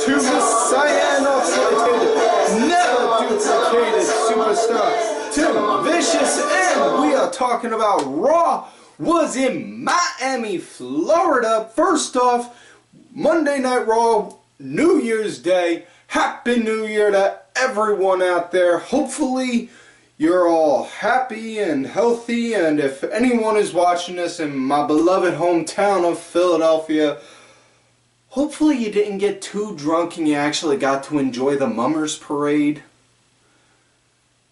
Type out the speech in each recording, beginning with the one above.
to the cyan oscillated, never duplicated superstar, Tim Vicious, and we are talking about Raw was in Miami, Florida. First off, Monday Night Raw, New Year's Day. Happy New Year to everyone out there. Hopefully you're all happy and healthy, and if anyone is watching this in my beloved hometown of Philadelphia, hopefully you didn't get too drunk and you actually got to enjoy the Mummers Parade.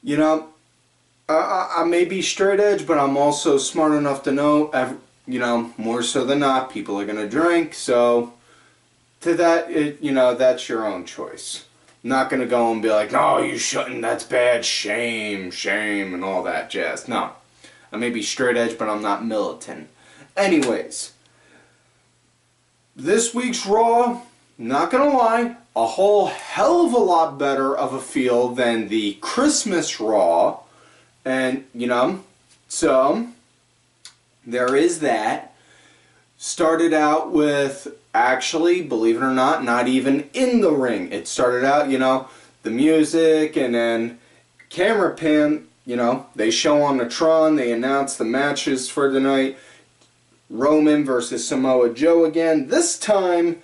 You know, I may be straight edge, but I'm also smart enough to know, you know, more so than not, people are going to drink, so to that, you know, that's your own choice. I'm not going to go and be like, no, you shouldn't, that's bad, shame, and all that jazz. No. I may be straight edge, but I'm not militant. Anyways, this week's Raw, not going to lie, a whole hell of a lot better of a feel than the Christmas Raw. And, you know, so there is that. Started out with, actually, believe it or not even in the ring. It started out, you know, the music, and then camera pan, you know, they show on the Tron, they announce the matches for the night. Roman versus Samoa Joe again. This time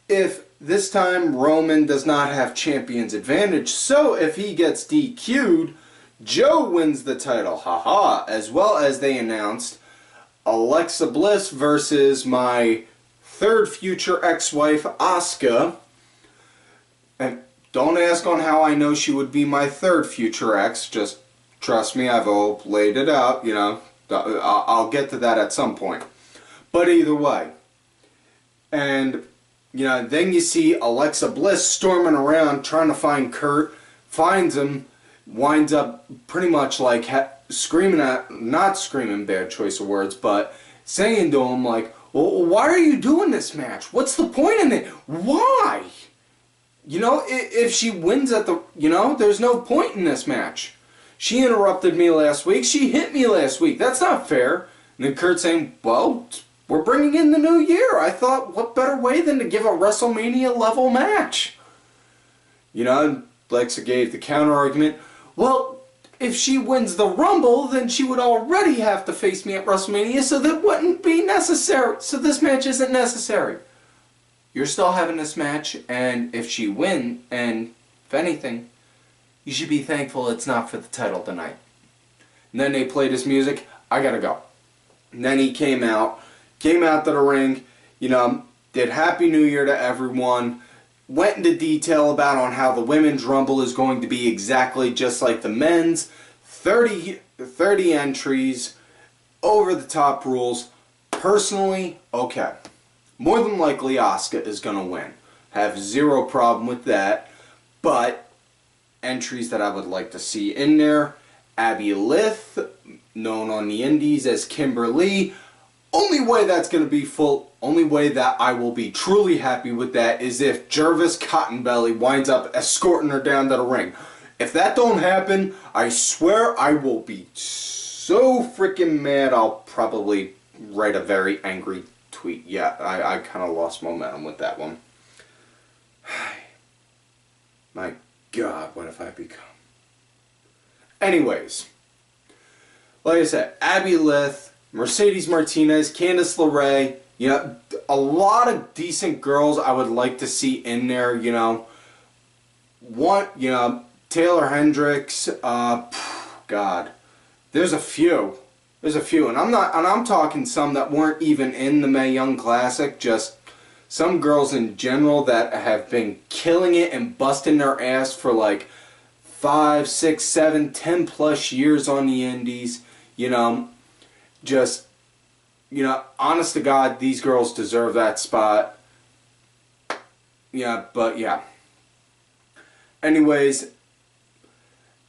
Roman does not have champion's advantage, so if he gets DQ'd, Joe wins the title, haha, as well as they announced Alexa Bliss versus my third future ex-wife, Asuka. And don't ask on how I know she would be my third future ex, just trust me, I've all laid it out, you know, I'll get to that at some point. But either way, and, you know, then you see Alexa Bliss storming around trying to find Kurt, finds him, winds up pretty much like screaming at, not screaming, bad choice of words, but saying to him like, well, why are you doing this match? What's the point in it? Why? You know, if she wins at the, you know, there's no point in this match. She interrupted me last week. She hit me last week. That's not fair. And then Kurt saying, well, we're bringing in the new year. I thought, what better way than to give a WrestleMania level match? You know, Alexa gave the counter argument. Well, if she wins the Rumble, then she would already have to face me at WrestleMania, so that wouldn't be necessary. So this match isn't necessary. You're still having this match, and if she wins, and if anything, you should be thankful it's not for the title tonight. And then they played his music. I gotta go. And then he came out to the ring, you know, did Happy New Year to everyone. Went into detail about on how the women's rumble is going to be exactly just like the men's. 30 entries, over the top rules. Personally, okay. More than likely Asuka is going to win. Have zero problem with that. But entries that I would like to see in there. Abby Lith, known on the indies as Kimberly. Only way that's going to be only way that I will be truly happy with that is if Jervis Cottonbelly winds up escorting her down to the ring. If that don't happen, I swear I will be so freaking mad I'll probably write a very angry tweet. Yeah, I kind of lost momentum with that one. My God, what have I become? Anyways, like I said, Abby Lith, Mercedes Martinez, Candice LeRae, you know, a lot of decent girls I would like to see in there, you know. You know, Taylor Hendricks, God, there's a few, and I'm talking some that weren't even in the Mae Young Classic, just some girls in general that have been killing it and busting their ass for like 5, 6, 7, 10 plus years on the indies, you know. Just, you know, honest to God, these girls deserve that spot. Yeah, but yeah. Anyways,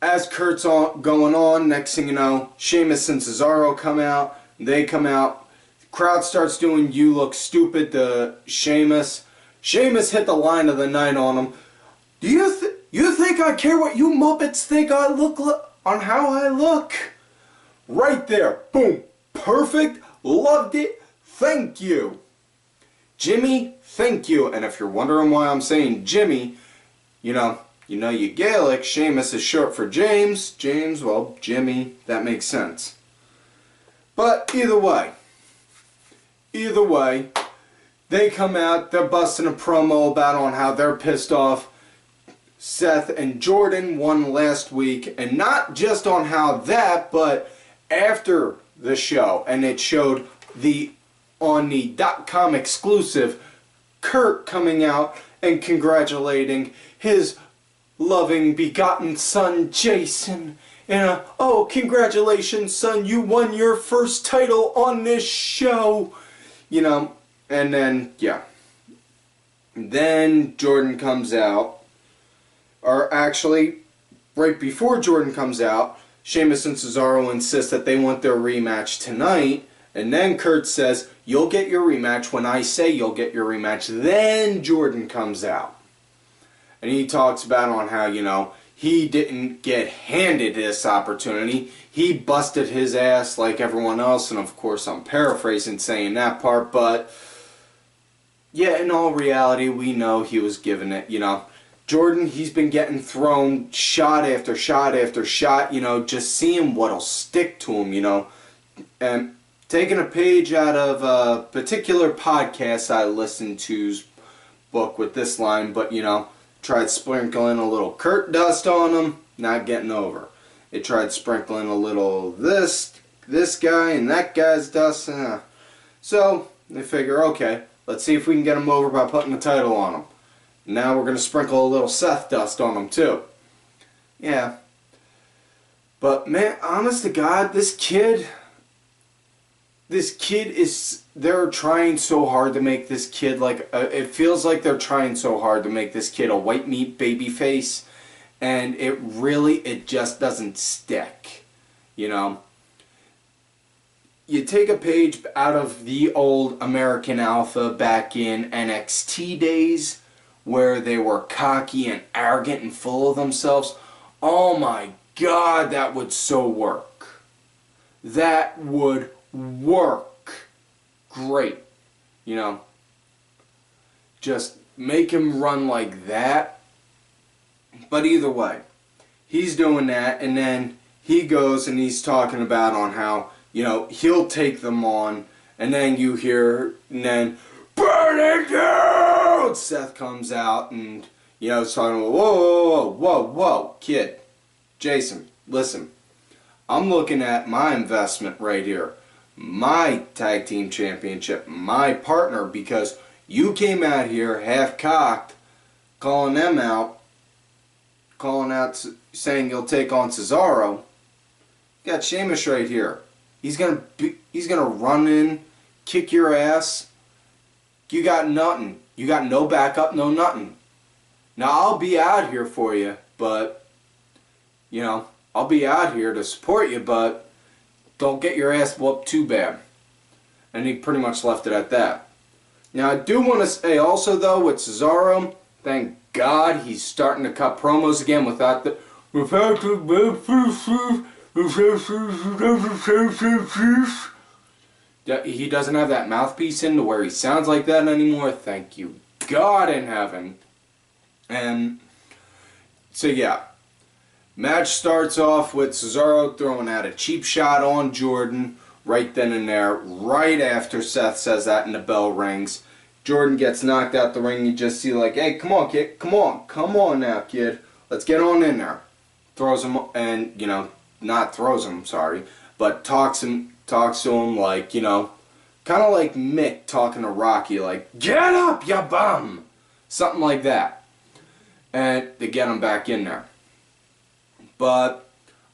as Kurt's going on, next thing you know, Sheamus and Cesaro come out. They come out. The crowd starts doing "You Look Stupid" to Sheamus. Sheamus hit the line of the night on him. Do you think I care what you Muppets think I look on how I look? Right there. Boom. Perfect. Loved it. Thank you. Jimmy, thank you. And if you're wondering why I'm saying Jimmy, you know you Gaelic, sheamus is short for James. James, well, Jimmy, that makes sense. But either way, they come out, they're busting a promo about on how they're pissed off Seth and Jordan won last week, and not just on how that, but after the show, and it showed on the .com exclusive, Kurt coming out and congratulating his loving begotten son Jason, and oh, congratulations son, you won your first title on this show, and then, yeah. Then Jordan comes out. Or actually, right before Jordan comes out, Sheamus and Cesaro insist that they want their rematch tonight. And then Kurt says, you'll get your rematch when I say you'll get your rematch. Then Jordan comes out. And he talks about on how, he didn't get handed this opportunity. He busted his ass like everyone else. And of course, I'm paraphrasing saying that part. But, yeah, in all reality, we know he was given it, Jordan, he's been getting thrown shot after shot after shot, just seeing what'll stick to him, And taking a page out of a particular podcast I listened to's book with this line, but, tried sprinkling a little Kurt dust on him, not getting over. It tried sprinkling a little this guy and that guy's dust. So, they figure, okay, let's see if we can get him over by putting the title on him. Now we're going to sprinkle a little Seth dust on him too. Yeah. But man, honest to God, this kid is, they're trying so hard to make this kid it feels like they're trying so hard to make this kid a white meat baby face, and it just doesn't stick, You take a page out of the old American Alpha back in NXT days, where they were cocky and arrogant and full of themselves. Oh my God, that would so work. That would work great. Just make him run like that. But either way, he's doing that, and then he goes and he's talking about on how, he'll take them on, and then you hear, and then, burn it down! Seth comes out and, is talking about, whoa, kid. Jason, listen. I'm looking at my investment right here. My tag team championship. My partner, because you came out here half-cocked, calling out, saying you'll take on Cesaro. You got Sheamus right here. He's gonna run in, kick your ass. You got nothing. You got no backup, no nothing. Now, I'll be out here for you, but, I'll be out here to support you, but don't get your ass whooped too bad. And he pretty much left it at that. Now, I do want to say also, though, with Cesaro, thank God he's starting to cut promos again without the... He doesn't have that mouthpiece in to where he sounds like that anymore. Thank you, God in heaven. And so, yeah. Match starts off with Cesaro throwing out a cheap shot on Jordan right then and there. Right after Seth says that and the bell rings. Jordan gets knocked out the ring. You just see like, hey, come on, kid. Come on now, kid. Let's get on in there. Throws him, and, not throws him, sorry, but talks to him like, kind of like Mick talking to Rocky, like, get up, ya bum! Something like that. And they get him back in there. But,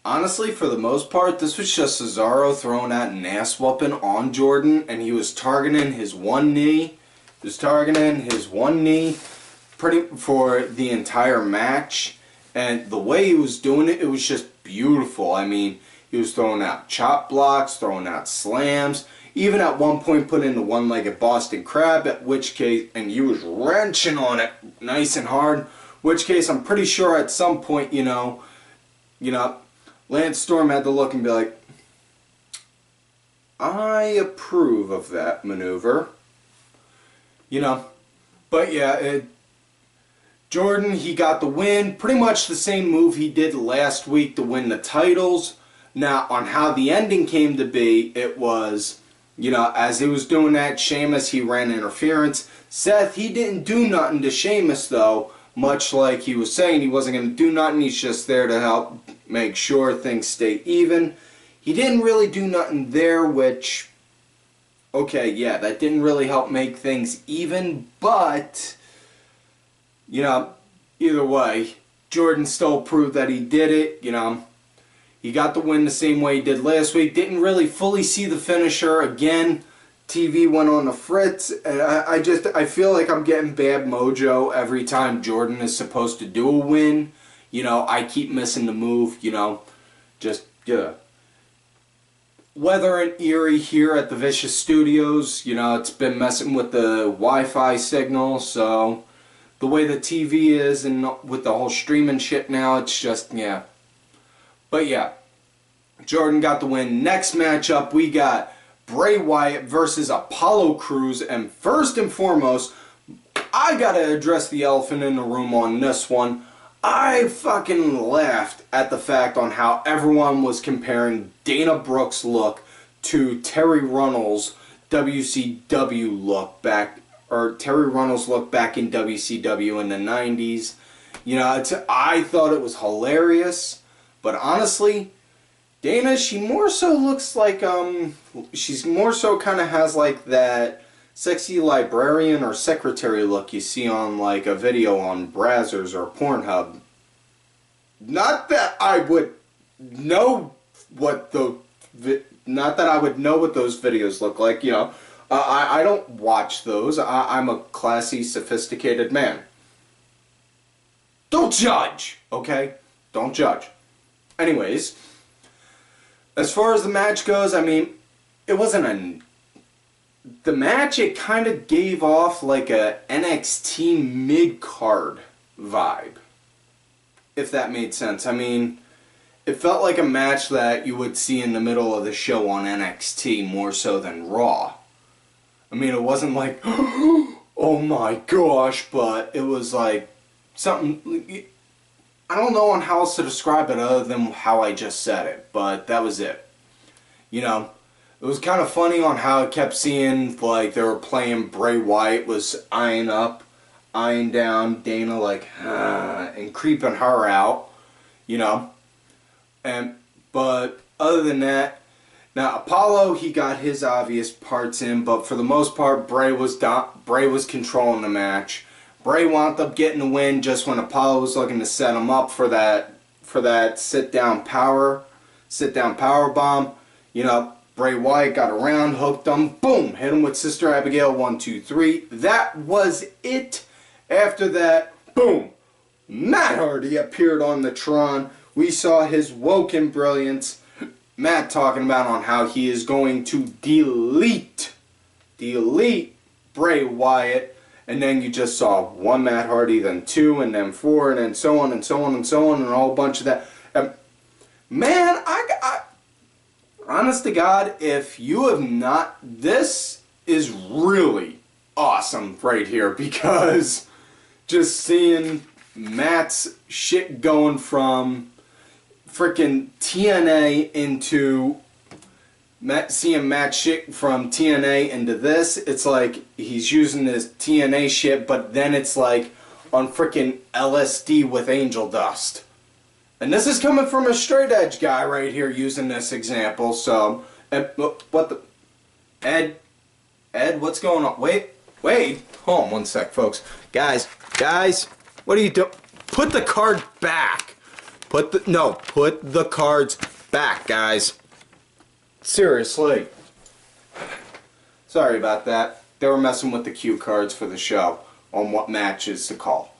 honestly, for the most part, this was just Cesaro throwing out an ass whooping on Jordan, and he was targeting his one knee. He was targeting his one knee for the entire match. And the way he was doing it, it was just beautiful. I mean, he was throwing out chop blocks, throwing out slams, even at one point put in the one-legged Boston Crab, at which case, and he was wrenching on it nice and hard, which case I'm pretty sure at some point, Lance Storm had to look and be like, I approve of that maneuver. You know, but yeah, Jordan, he got the win. Pretty much the same move he did last week to win the titles. Now, on how the ending came to be, it was, you know, as he was doing that, Sheamus, he ran interference. Seth, he didn't do nothing to Sheamus, though. Much like he was saying, he wasn't going to do nothing. He's just there to help make sure things stay even. He didn't really do nothing there, which, okay, yeah, that didn't really help make things even, but, you know, either way, Jordan still proved that he did it, you know. He got the win the same way he did last week. Didn't really fully see the finisher. Again, TV went on the fritz. And I feel like I'm getting bad mojo every time Jordan is supposed to do a win. You know, I keep missing the move, you know. Just, yeah. Weather and eerie here at the Vicious Studios. You know, it's been messing with the Wi-Fi signal. So, the way the TV is and with the whole streaming shit now, it's just, yeah. But yeah, Jordan got the win. Next matchup, we got Bray Wyatt versus Apollo Crews. And first and foremost, I gotta address the elephant in the room on this one. I fucking laughed at the fact on how everyone was comparing Dana Brooke's look to Terry Runnels' WCW look back, or Terry Runnels' look back in WCW in the 90s. You know, I thought it was hilarious. But honestly, Dana, she more so looks like, she's more so kind of has like that sexy librarian or secretary look you see on like a video on Brazzers or Pornhub. Not that I would know what not that I would know what those videos look like, you know. I don't watch those. I'm a classy, sophisticated man. Don't judge, okay? Don't judge. Anyways, as far as the match goes, I mean, it wasn't the match, it kind of gave off like a NXT mid-card vibe, if that made sense. I mean, it felt like a match that you would see in the middle of the show on NXT more so than Raw. I mean, it wasn't like, oh my gosh, but it was like something... I don't know on how else to describe it other than how I just said it, but that was it. You know, it was kind of funny on how I kept seeing, like, they were playing Bray Wyatt was eyeing up, eyeing down Dana, like, and creeping her out, you know. But other than that, now Apollo, he got his obvious parts in, but for the most part, Bray was controlling the match. Bray wound up getting the win just when Apollo was looking to set him up for that sit down power bomb. You know, Bray Wyatt got around, hooked him, boom, hit him with Sister Abigail, 1, 2, 3. That was it. After that, boom, Matt Hardy appeared on the Tron. We saw his woken brilliance. Matt talking about on how he is going to delete Bray Wyatt. And then you just saw 1 Matt Hardy, then 2, and then 4, and then so on and so on and so on, and a whole bunch of that. Man, I honest to God, if you have not, this is really awesome right here, because just seeing Matt's shit going from freaking TNA into... seeing Matt shit from TNA into this, it's like he's using this TNA shit, but then it's like on freaking LSD with angel dust. And this is coming from a straight edge guy right here using this example, so... what the... Ed, what's going on? Wait, hold on one sec, folks. Guys, what are you doing? Put the card back. Put the cards back, guys. Seriously. Sorry about that. They were messing with the cue cards for the show on what matches to call.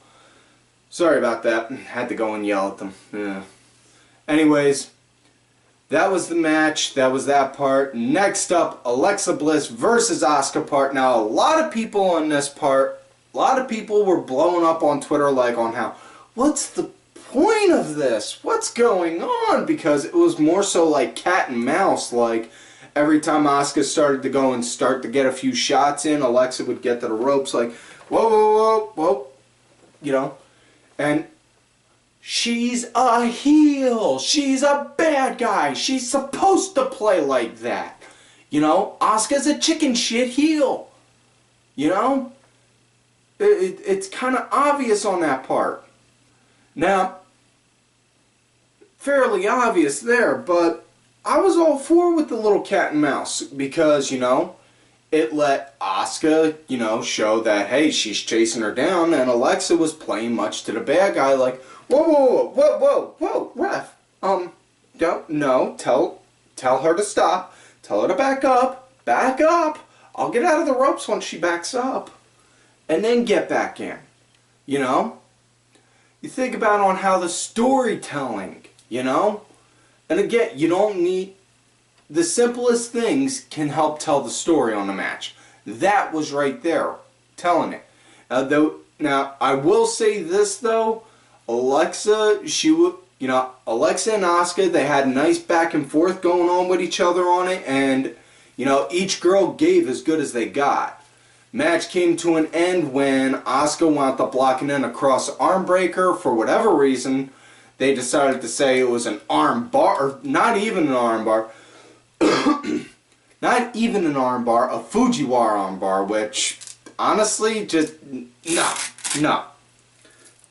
Sorry about that. Had to go and yell at them. Yeah. Anyways, that was the match. That was that part. Next up, Alexa Bliss versus Asuka part. Now, a lot of people on this part, a lot of people were blowing up on Twitter like on how, what's the point of this? What's going on? Because it was more so like cat and mouse, like every time Asuka started to go and start to get a few shots in, Alexa would get to the ropes like, whoa, whoa, whoa, whoa, you know, and she's a heel. She's a bad guy. She's supposed to play like that. You know, Asuka's a chicken shit heel. You know, it's kind of obvious on that part. Now, fairly obvious there, but I was all for with the little cat and mouse because, you know, it let Asuka, you know, show that, hey, she's chasing her down, and Alexa was playing much to the bad guy, like, whoa, whoa, whoa, whoa, whoa, ref, no, tell her to stop, tell her to back up, I'll get out of the ropes once she backs up, and then get back in, you know? You think about on how the storytelling, you know? And again, you don't need... The simplest things can help tell the story on the match. That was right there, telling it. Now, I will say this though, Alexa, Alexa and Asuka, they had a nice back and forth going on with each other on it, and, you know, each girl gave as good as they got. Match came to an end when Asuka wound up blocking in a cross arm breaker. For whatever reason, they decided to say it was an arm bar, or not even an arm bar. Not even an arm bar, a Fujiwara arm bar, which, honestly, just, no,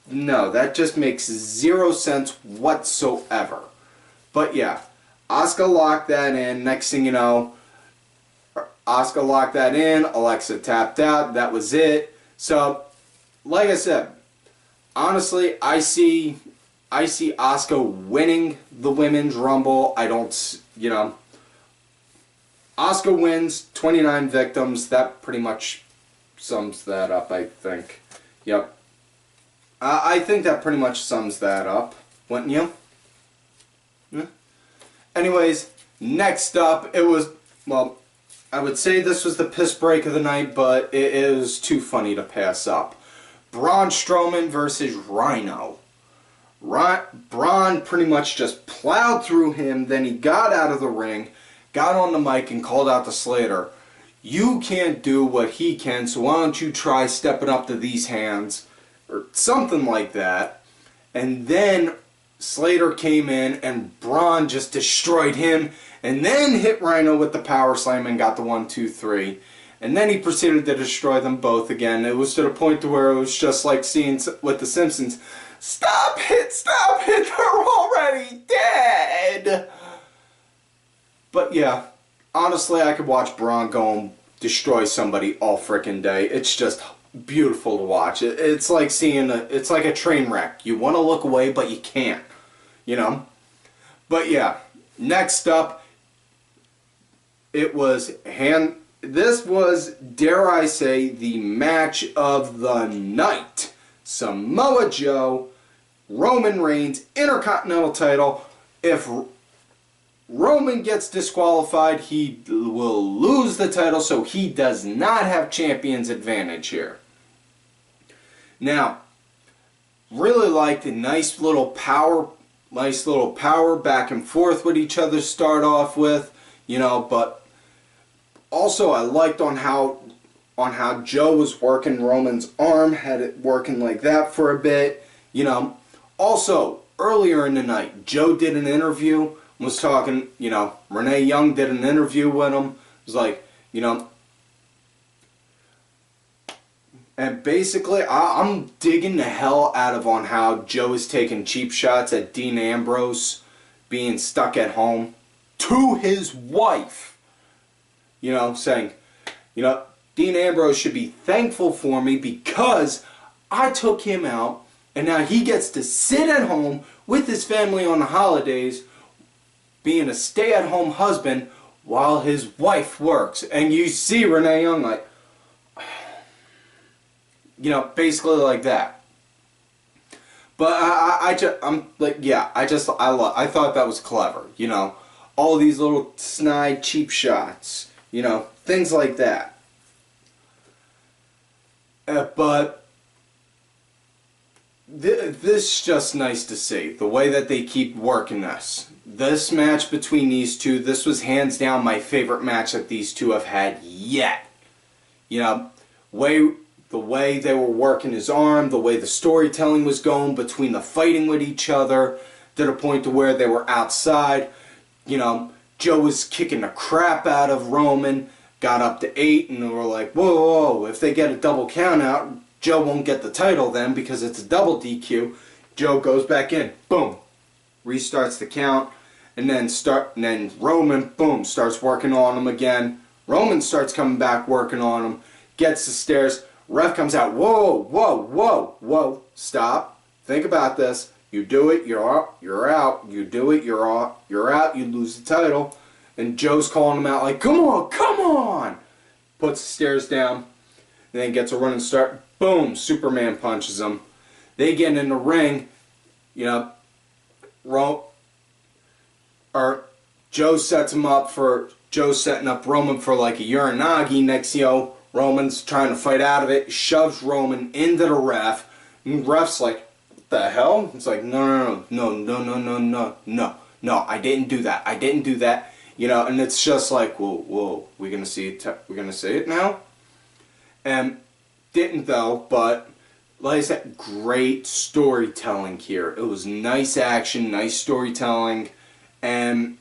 that just makes zero sense whatsoever. But yeah, Asuka locked that in. Next thing you know, Asuka locked that in, Alexa tapped out, that was it. So, like I said, honestly, I see Asuka winning the Women's Rumble. I don't, you know, Asuka wins, 29 victims. That pretty much sums that up, I think. Yep. I think that pretty much sums that up, wouldn't you? Yeah. Anyways, next up, it was, well, I would say this was the piss break of the night, but it is too funny to pass up. Braun Strowman versus Rhyno. Braun pretty much just plowed through him, then he got out of the ring, got on the mic and called out to Slater, you can't do what he can, so why don't you try stepping up to these hands, or something like that. And then Slater came in and Braun just destroyed him, and then hit Rhyno with the power slam and got the 1, 2, 3. And then he proceeded to destroy them both again. It was to the point to where it was just like seeing with the Simpsons, stop it, they're already dead! But yeah, honestly, I could watch Braun go and destroy somebody all frickin' day. It's just beautiful to watch. It's like seeing it's like a train wreck. You want to look away, but you can't. You know? But yeah, next up, this was, dare I say, the match of the night. Samoa Joe, Roman Reigns, Intercontinental title. If Roman gets disqualified, he will lose the title, so he does not have champion's advantage here. Now, really like the nice little power back and forth with each other start off with, you know, but also I liked on how Joe was working Roman's arm, had it working like that for a bit, you know. Also, earlier in the night, Joe did an interview, was talking, you know, Renee Young did an interview with him, it was like, you know, and basically, I'm digging the hell out of on how Joe is taking cheap shots at Dean Ambrose being stuck at home to his wife. You know, saying, you know, Dean Ambrose should be thankful for me because I took him out and now he gets to sit at home with his family on the holidays being a stay-at-home husband while his wife works. And you see Renee Young like, you know, basically like that. But I thought that was clever, you know. All these little snide, cheap shots, you know, things like that. But this is just nice to see, the way that they keep working this. this match between these two, this was hands down my favorite match that these two have had yet. You know, the way they were working his arm, the way the storytelling was going between the fighting with each other, to the point to where they were outside. You know, Joe was kicking the crap out of Roman, got up to 8, and they were like, whoa, whoa, whoa, if they get a double count out, Joe won't get the title then because it's a double DQ. Joe goes back in, boom, restarts the count, and then Roman, boom, starts working on him again. Roman starts coming back, working on him, gets the stairs. Ref comes out, whoa, whoa, whoa, whoa, stop, think about this. You do it, you're out, you're out. You do it, you're out, you lose the title. And Joe's calling him out like, come on, come on! Puts the stairs down, and then gets a running start. Boom, Superman punches him. They get in the ring, you know, Joe's setting up Roman for like a Uranagi. Next, you know, Roman's trying to fight out of it, shoves Roman into the ref, and the ref's like, what the hell? It's like, no, I didn't do that, you know, and it's just like, whoa, we're gonna see it now? And didn't though, but like I said, great storytelling here. It was nice action, nice storytelling, and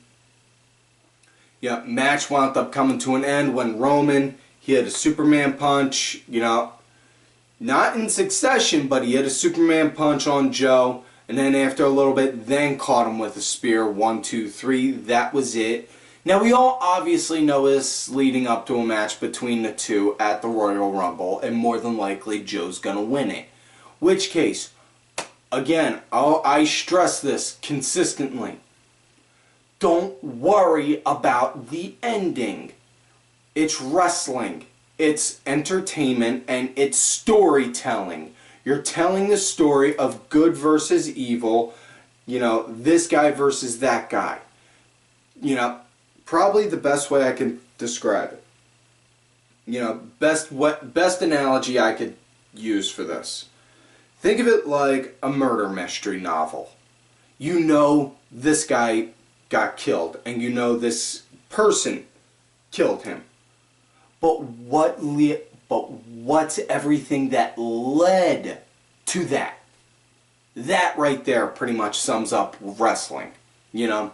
yeah, match wound up coming to an end when Roman, he had a Superman punch, you know, not in succession, but he hit a Superman punch on Joe, and then after a little bit, then caught him with a spear, 1, 2, 3, that was it. Now we all obviously know this leading up to a match between the two at the Royal Rumble, and more than likely Joe's gonna win it. Which case, again, I stress this consistently, don't worry about the ending. It's wrestling. It's entertainment and it's storytelling. You're telling the story of good versus evil, you know, this guy versus that guy. You know, probably the best way I can describe it. You know, best analogy I could use for this. Think of it like a murder mystery novel. You know this guy got killed and you know this person killed him. But what's everything that led to that? That right there pretty much sums up wrestling, you know?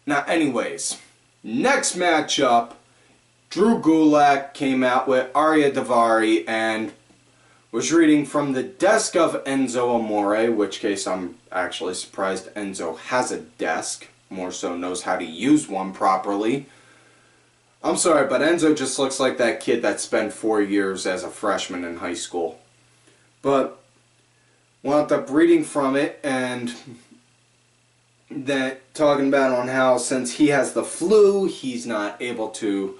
Now anyways, next matchup, Drew Gulak came out with Ariya Daivari and was reading from the desk of Enzo Amore, which case I'm actually surprised Enzo has a desk, more so knows how to use one properly. I'm sorry, but Enzo just looks like that kid that spent 4 years as a freshman in high school. But wound up reading from it and then talking about on how since he has the flu, he's not able to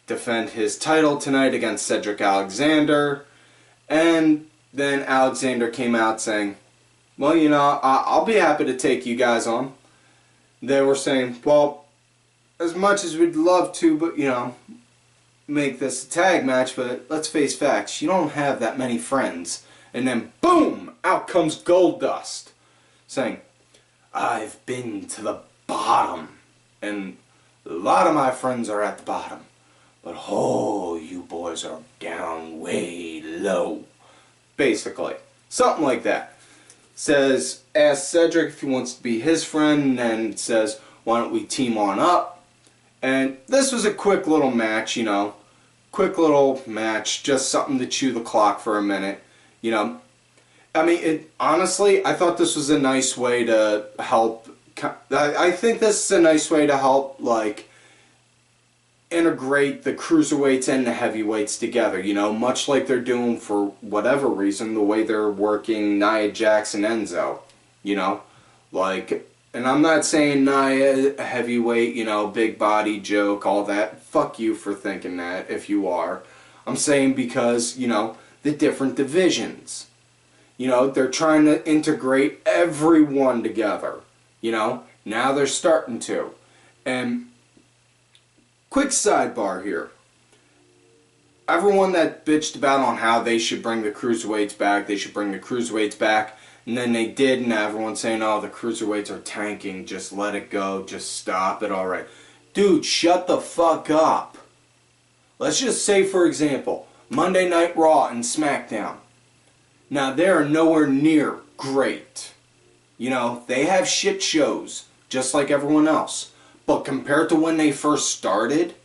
defend his title tonight against Cedric Alexander. And then Alexander came out saying, well, you know, I'll be happy to take you guys on. They were saying, well, as much as we'd love to, but, you know, make this a tag match, but let's face facts, you don't have that many friends. And then, boom, out comes Goldust, saying, I've been to the bottom, and a lot of my friends are at the bottom, but oh, you boys are down way low. Basically, something like that. Says, asks Cedric if he wants to be his friend, and then says, why don't we team on up? And this was a quick little match, you know, just something to chew the clock for a minute, you know. I mean, honestly, I thought this was a nice way to help, I think this is a nice way to help, like, integrate the cruiserweights and the heavyweights together, you know, much like they're doing for whatever reason, the way they're working Nia Jax and Enzo, you know, like, and I'm not saying Nia heavyweight, you know, big body joke, all that, fuck you for thinking that, if you are. I'm saying because, you know, the different divisions, you know, they're trying to integrate everyone together, you know, now they're starting to, and quick sidebar here. Everyone that bitched about on how they should bring the cruiserweights back, And then they did, and everyone's saying, oh, the cruiserweights are tanking. Just let it go. Just stop it already. Dude, shut the fuck up. Let's just say, for example, Monday Night Raw and SmackDown. Now, they are nowhere near great. You know, they have shit shows, just like everyone else. But compared to when they first started,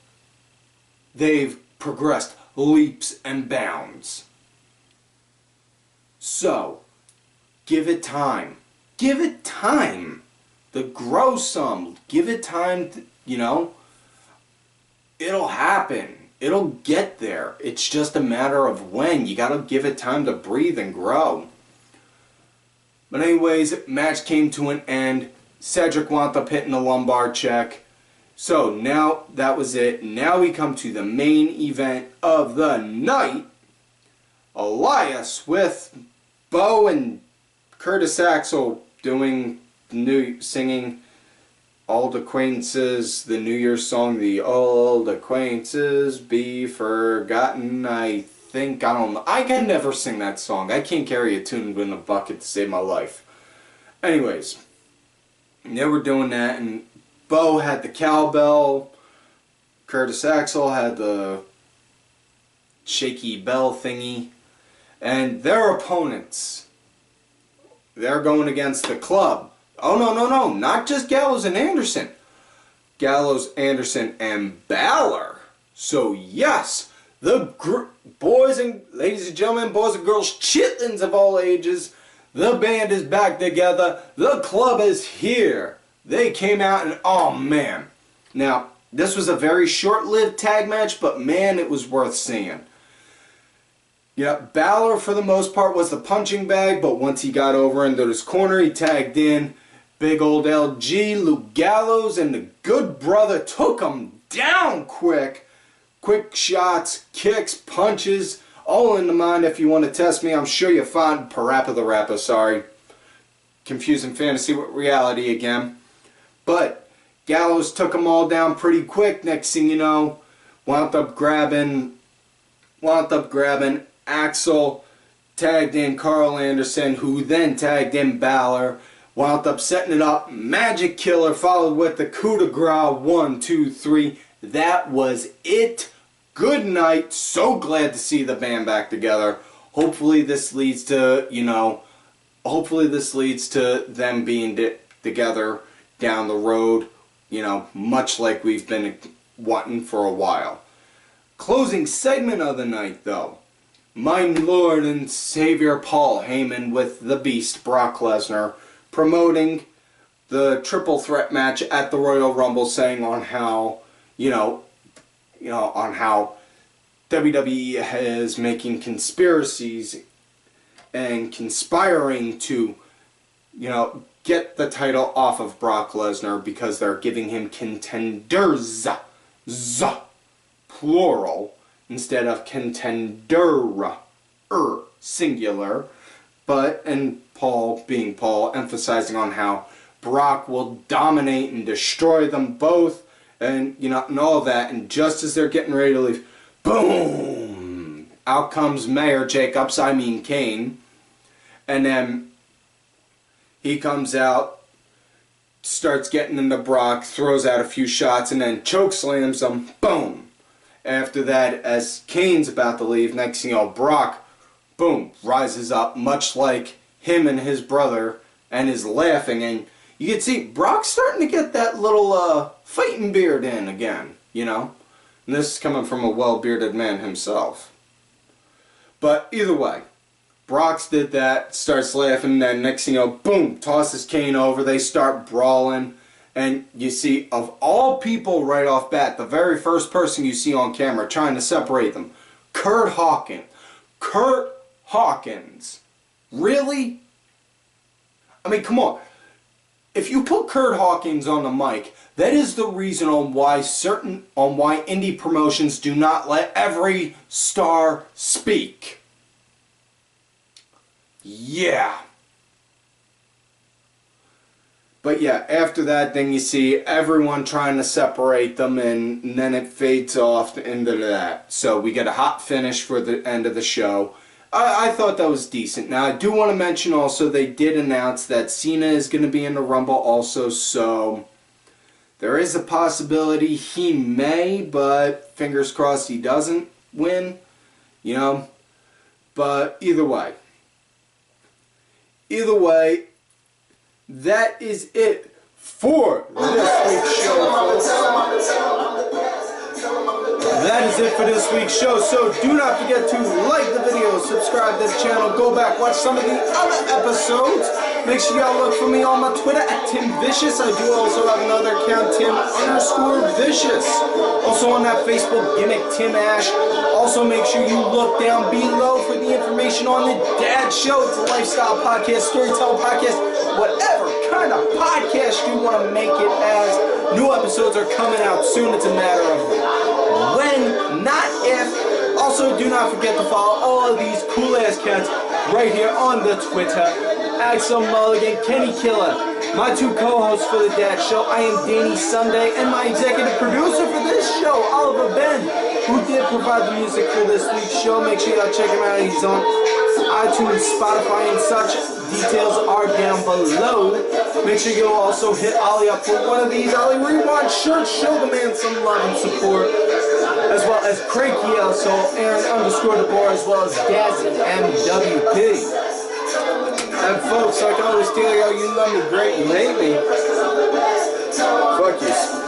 they've progressed leaps and bounds. So, give it time. Give it time to grow some. Give it time to, you know, it'll happen. It'll get there. It's just a matter of when. You gotta give it time to breathe and grow. But anyways, match came to an end. Cedric wound up hitting the lumbar check. So now that was it. Now we come to the main event of the night. Elias with Bo and Curtis Axel doing singing Old Acquaintances, the New Year's song, the Old Acquaintances Be Forgotten. I don't know. I can never sing that song. I can't carry a tune in a bucket to save my life. Anyways, they were doing that, and Bo had the cowbell. Curtis Axel had the shaky bell thingy. And their opponents, they're going against the club. Oh, no, not just Gallows and Anderson. Gallows, Anderson, and Balor. So, yes, the boys and ladies and gentlemen, boys and girls, chitlins of all ages, the band is back together. The club is here. They came out and, oh, man. Now, this was a very short-lived tag match, but, man, it was worth seeing. Yeah, Balor, for the most part, was the punching bag, but once he got over into his corner, he tagged in. Big old LG, Luke Gallows, and the good brother took him down quick. Quick shots, kicks, punches, all in the mind. If you want to test me, I'm sure you'll find Parappa the Rapper, sorry. Confusing fantasy with reality again. But Gallows took them all down pretty quick. Next thing you know, wound up grabbing Axel, tagged in Karl Anderson, who then tagged in Balor. Wound up setting it up. Magic Killer followed with the coup de grace. 1, 2, 3. That was it. Good night. So glad to see the band back together. Hopefully this leads to, hopefully this leads to them being together down the road, much like we've been wanting for a while. Closing segment of the night, though. My Lord and Savior Paul Heyman with the Beast, Brock Lesnar, promoting the triple threat match at the Royal Rumble, saying on how, on how WWE is making conspiracies and conspiring to, get the title off of Brock Lesnar because they're giving him contenders, plural, instead of contender, singular. But, and Paul, being Paul, emphasizing on how Brock will dominate and destroy them both, and, and all of that. And just as they're getting ready to leave, boom! Out comes Mayor Jacobs, Kane. And then he comes out, starts getting into Brock, throws out a few shots, and then chokeslams him, boom! After that, as Kane's about to leave, next thing you know, Brock, boom, rises up, much like him and his brother, and is laughing. And you can see Brock's starting to get that little fighting beard in again, And this is coming from a well-bearded man himself. But either way, Brock's did that, starts laughing, and then next thing you know, boom, tosses Kane over. They start brawling. And you see, of all people right off bat, the very first person you see on camera trying to separate them, Kurt Hawkins. Kurt Hawkins. Really? I mean, come on. If you put Kurt Hawkins on the mic, that is the reason on why indie promotions do not let every star speak. Yeah. But yeah, after that, then you see everyone trying to separate them, and then it fades off into that. So we get a hot finish for the end of the show. I thought that was decent. Now, I do want to mention also they did announce that Cena is going to be in the Rumble also, so there is a possibility he may, but fingers crossed he doesn't win, you know. But either way, that is it for this week's show, folks. That is it for this week's show, so do not forget to like the video, subscribe to the channel, go back, watch some of the other episodes. Make sure y'all look for me on my Twitter at TimVicious. I do also have another account, Tim_Vicious. Also on that Facebook gimmick, Tim Ash. Also make sure you look down below for the information on the Dad Show. It's a lifestyle podcast, storytelling podcast, whatever kind of podcast you want to make it as. New episodes are coming out soon. It's a matter of when, not if. Also, do not forget to follow all of these cool-ass cats right here on the Twitter. Axel Mulligan, Kenny Killer, my two co-hosts for the Dad Show. I am Danny Sunday, and my executive producer for this show, Oliver Ben, who did provide the music for this week's show. Make sure y'all check him out. He's on iTunes, Spotify, and such. Details are down below. Make sure you also hit Ollie up for one of these Ollie Rewind shirts. Show the man some love and support. As well as Craig Kielso, Aaron_DeBoer, as well as Daz and MWP. And folks, like I always tell y'all, you love me great, you hate me. Fuck you.